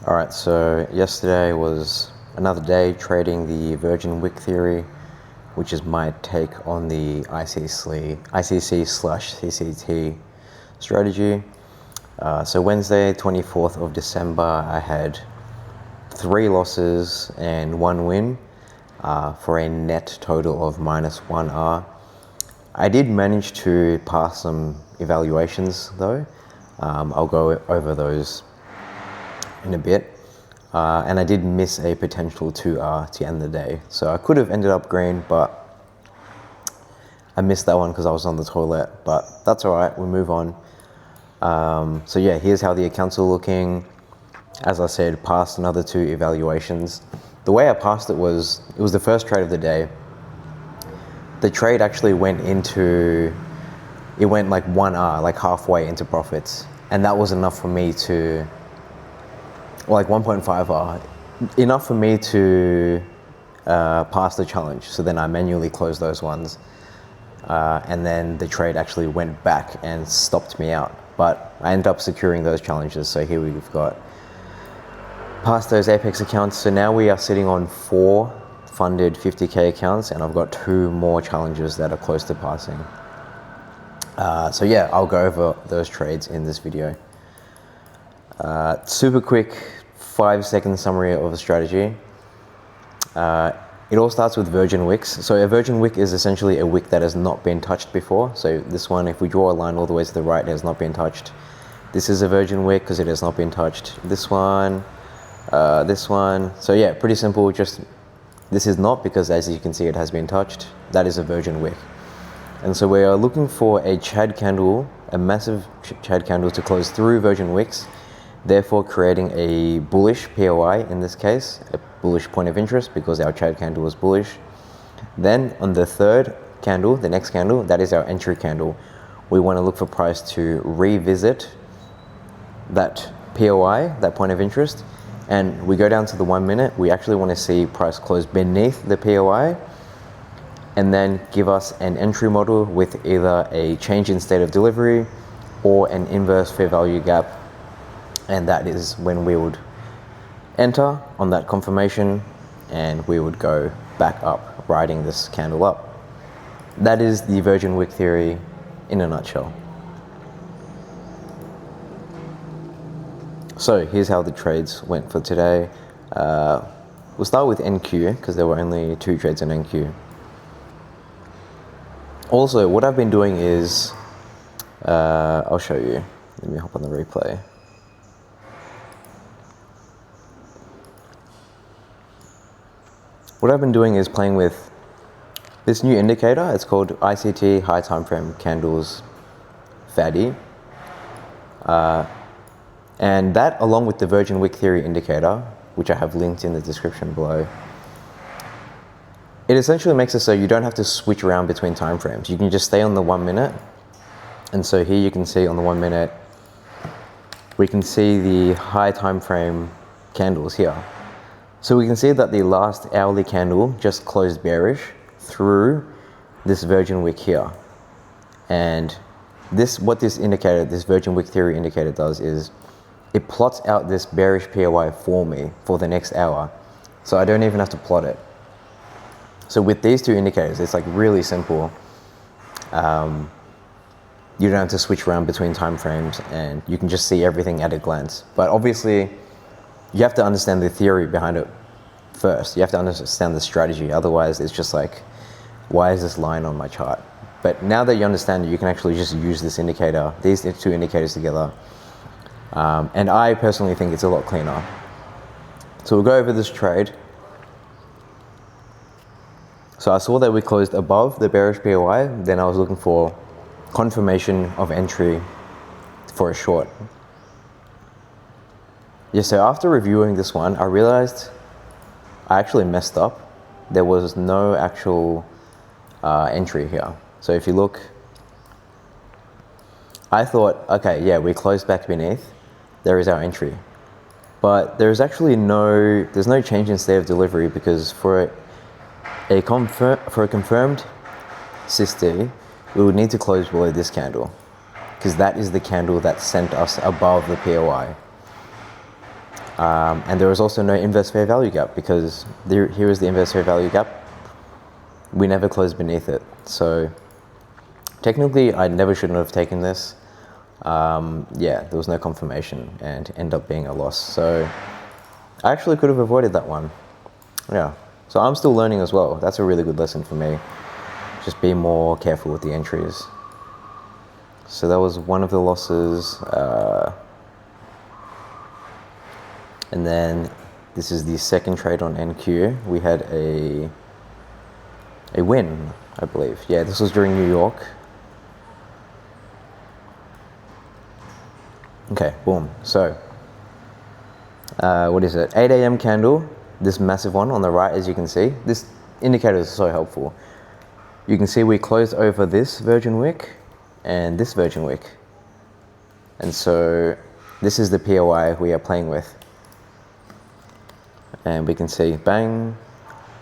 All right, so yesterday was another day trading the Virgin Wick theory, which is my take on the ICC/CCT strategy. So Wednesday, 24th of December, I had 3 losses and 1 win for a net total of -1R. I did manage to pass some evaluations though. I'll go over those in a bit. And I did miss a potential 2R to end the day. So I could have ended up green, but I missed that one because I was on the toilet, but that's all right, we'll move on. So yeah, here's how the accounts are looking. As I said, passed another 2 evaluations. The way I passed it was the first trade of the day. The trade actually went like 1R, like halfway into profits. And that was enough for me to, like 1.5R, enough for me to pass the challenge. So then I manually closed those ones. And then the trade actually went back and stopped me out. But I ended up securing those challenges. So here we've got past those Apex accounts. So now we are sitting on 4 funded 50K accounts, and I've got 2 more challenges that are close to passing. So yeah, I'll go over those trades in this video. Super quick 5-second summary of the strategy. It all starts with Virgin Wicks. So a Virgin Wick is essentially a wick that has not been touched before. So this one, if we draw a line all the way to the right, it has not been touched. This is a Virgin Wick because it has not been touched. This one. So yeah, pretty simple. Just this is not, because as you can see, it has been touched. That is a Virgin Wick. And so we are looking for a Chad candle, a massive Chad candle to close through Virgin Wicks, therefore creating a bullish POI in this case, a bullish point of interest because our Chad candle was bullish. Then on the third candle, the next candle, that is our entry candle. We want to look for price to revisit that POI, that point of interest, and we go down to the 1 minute. We actually want to see price close beneath the POI and then give us an entry model with either a change in state of delivery or an inverse fair value gap. And that is when we would enter on that confirmation and we would go back up, riding this candle up. That is the Virgin Wick theory in a nutshell. So here's how the trades went for today. We'll start with NQ because there were only 2 trades in NQ. Also, what I've been doing is, I'll show you. Let me hop on the replay. What I've been doing is playing with this new indicator. It's called ICT, High Time Frame Candles FADI. And that, along with the Virgin Wick theory indicator, which I have linked in the description below, it essentially makes it so you don't have to switch around between time frames. You can just stay on the 1 minute. And so here you can see on the 1 minute, we can see the high time frame candles here. So we can see that the last hourly candle just closed bearish through this Virgin Wick here. And what this Virgin Wick theory indicator does is it plots out this bearish POI for me for the next hour. So I don't even have to plot it. So with these 2 indicators, it's like really simple. You don't have to switch around between time frames and you can just see everything at a glance. But obviously, you have to understand the theory behind it first. You have to understand the strategy. Otherwise, it's just like, why is this line on my chart? But now that you understand it, you can actually just use this indicator, these 2 indicators together. And I personally think it's a lot cleaner. So we'll go over this trade. So I saw that we closed above the bearish POI. Then I was looking for confirmation of entry for a short. Yeah, so after reviewing this one, I realized I actually messed up. There was no actual entry here. So if you look, I thought, okay, yeah, we closed back beneath. There is our entry. But there's actually no change in state of delivery, because for a confirmed CCT, we would need to close below this candle, because that is the candle that sent us above the POI. And there was also no inverse fair value gap because here is the inverse fair value gap. We never closed beneath it. So technically, I never shouldn't have taken this. Yeah, there was no confirmation and ended up being a loss. So I actually could have avoided that one. Yeah, so I'm still learning as well. That's a really good lesson for me. Just be more careful with the entries. So that was one of the losses. And then this is the second trade on NQ. We had a win, I believe. Yeah, this was during New York. Okay, boom. So, what is it? 8 a.m. candle, this massive one on the right, as you can see. This indicator is so helpful. You can see we closed over this virgin wick and this virgin wick. And so this is the POI we are playing with. And we can see, bang,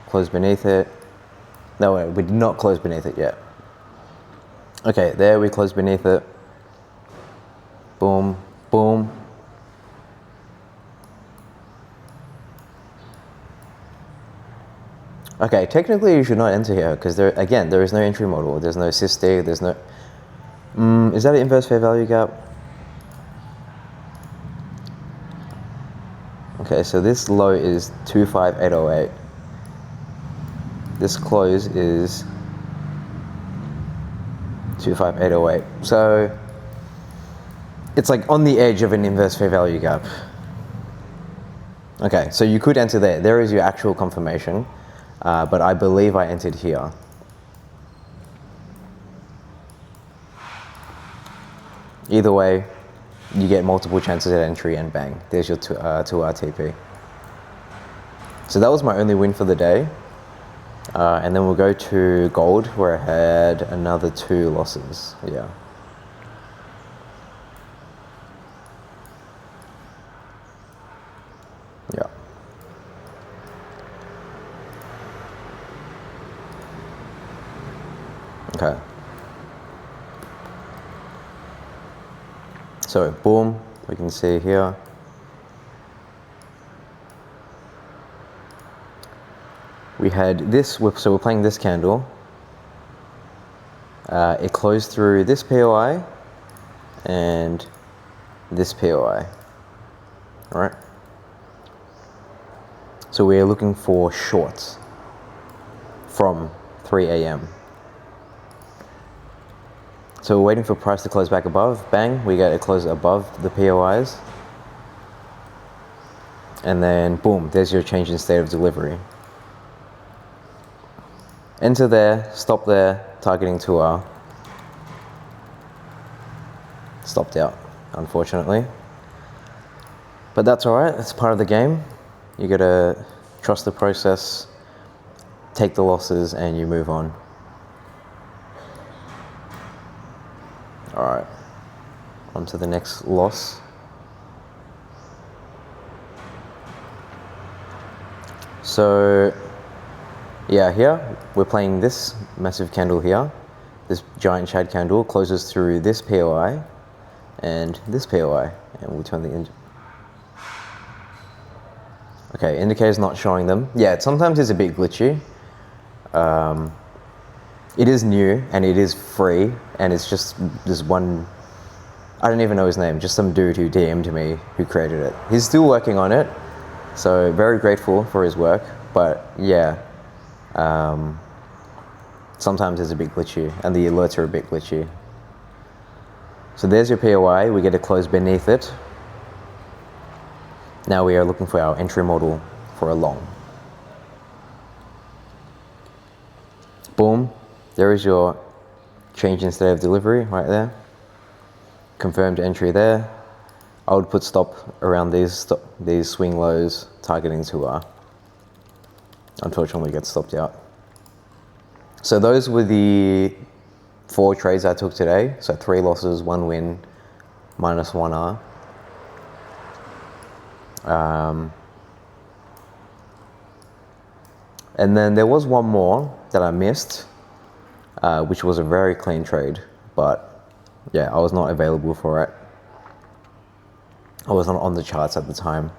close beneath it. No, wait, we did not close beneath it yet. Okay, there we closed beneath it. Boom, boom. Okay, technically you should not enter here because there is no entry model. There's no SysD, there's no... is that an inverse fair value gap? Okay, so this low is 25808. This close is 25808. So it's like on the edge of an inverse fair value gap. Okay, so you could enter there. There is your actual confirmation, but I believe I entered here. Either way, you get multiple chances at entry and bang, there's your 2-hour TP. So that was my only win for the day. And then we'll go to gold where I had another 2 losses, yeah. Yeah. Okay. So boom, we can see here. We had this, so we're playing this candle. It closed through this POI and this POI, all right? So we're looking for shorts from 3 a.m. So we're waiting for price to close back above, bang, we get it close above the POIs. And then boom, there's your change in state of delivery. Enter there, stop there, targeting 2-hour. Stopped out, unfortunately. But that's all right, it's part of the game. You gotta trust the process, take the losses, and you move on. All right, on to the next loss. So, yeah, here, we're playing this massive candle here. This giant shade candle closes through this POI and this POI, and we'll turn the okay, indicator's not showing them. Yeah, sometimes it's a bit glitchy. It is new and it is free, and it's just this one, I don't even know his name, just some dude who DM'd me who created it. He's still working on it, so very grateful for his work, but yeah, sometimes it's a bit glitchy and the alerts are a bit glitchy. So there's your POI, we get to close beneath it. Now we are looking for our entry model for a long. Boom, there is your change in state of delivery right there. Confirmed entry there. I would put stop around these swing lows, targeting 2-hour. Unfortunately, get stopped out. So those were the 4 trades I took today. So 3 losses, 1 win, minus 1R. And then there was one more that I missed, which was a very clean trade, but yeah, I was not available for it. I was not on the charts at the time.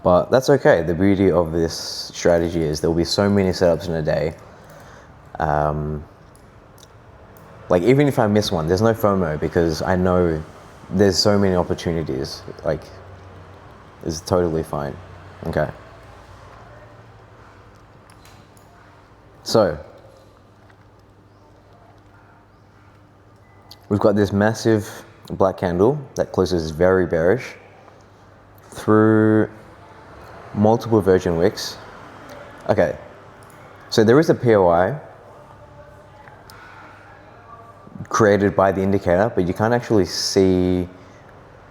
But that's okay. The beauty of this strategy is there'll be so many setups in a day. Like even if I miss one, there's no FOMO because I know there's so many opportunities. Like it's totally fine. Okay. So we've got this massive black candle that closes very bearish through multiple virgin wicks. Okay, so there is a POI created by the indicator, but you can't actually see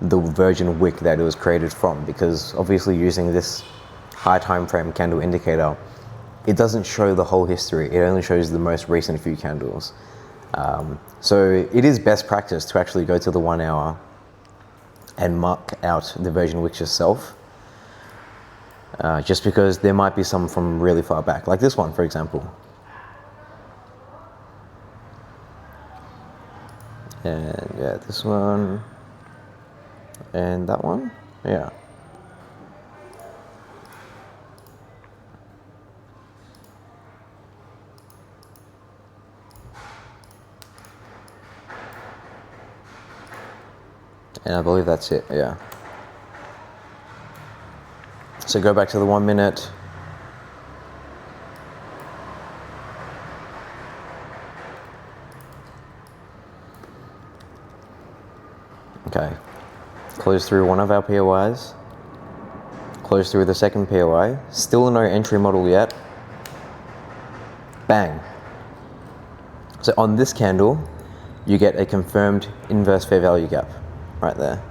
the virgin wick that it was created from, because obviously using this high time frame candle indicator, it doesn't show the whole history. It only shows the most recent few candles. So it is best practice to actually go to the 1 hour and mark out the virgin wicks yourself, just because there might be some from really far back, like this one, for example. And yeah, this one, and that one, yeah. And I believe that's it, yeah. So go back to the 1 minute. Okay, close through one of our POIs, close through the second POI, still no entry model yet, bang. So on this candle, you get a confirmed inverse fair value gap right there.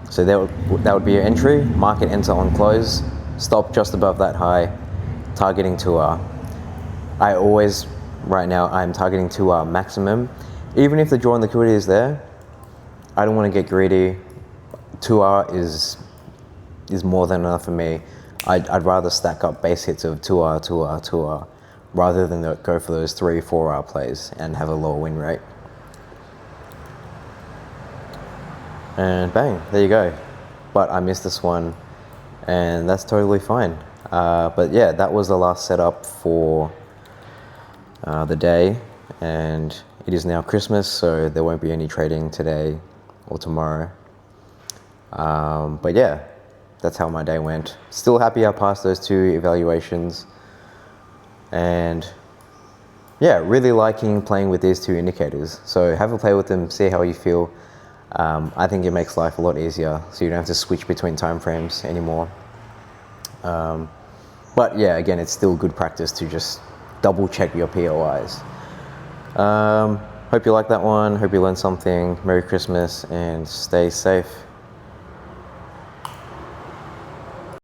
So that would be your entry, market enter on close, stop just above that high, targeting 2R. I always, right now, I'm targeting 2R maximum. Even if the draw on liquidity is there, I don't want to get greedy. 2R is more than enough for me. I'd rather stack up base hits of 2R, 2R, 2R, rather than go for those 3, 4R plays and have a lower win rate. And bang, there you go. But I missed this one, and that's totally fine. But yeah, that was the last setup for the day, and it is now Christmas, so there won't be any trading today or tomorrow. But yeah, that's how my day went. Still happy I passed those 2 evaluations, and yeah, really liking playing with these 2 indicators. So have a play with them, see how you feel. I think it makes life a lot easier, so you don't have to switch between time frames anymore. But yeah, again, it's still good practice to just double check your POIs. Hope you like that one. Hope you learned something. Merry Christmas and stay safe.